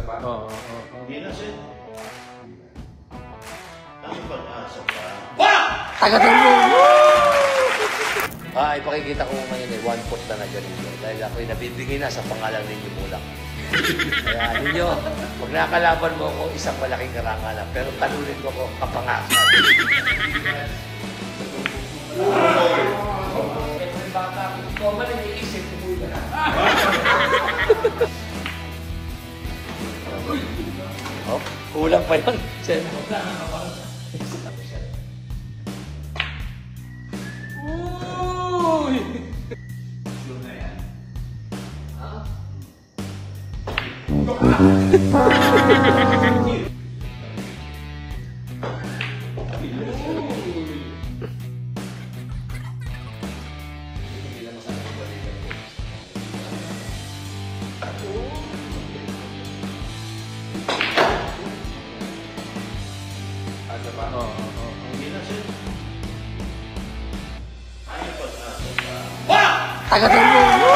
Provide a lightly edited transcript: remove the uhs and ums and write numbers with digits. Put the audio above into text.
ba? Oo. Hindi na siya. Ang pag-asa pa. Tagadan mo! Ipakikita ko ngayon 1/4 na ganito. Dahil ako'y nabibigay na sa pangalan ninyo Mulak. Kaya ninyo, pag nakalaban mo ako, isang malaking karangalan. Pero talunin ko kapangasan. May bata ko. Ikaw man ang iisip ko muna. Oh, kulang pa yun. Uy! Yun na yan. Ha? Asa ba? Hindi na siya. Ang pag-asa pa. Tagadan mo!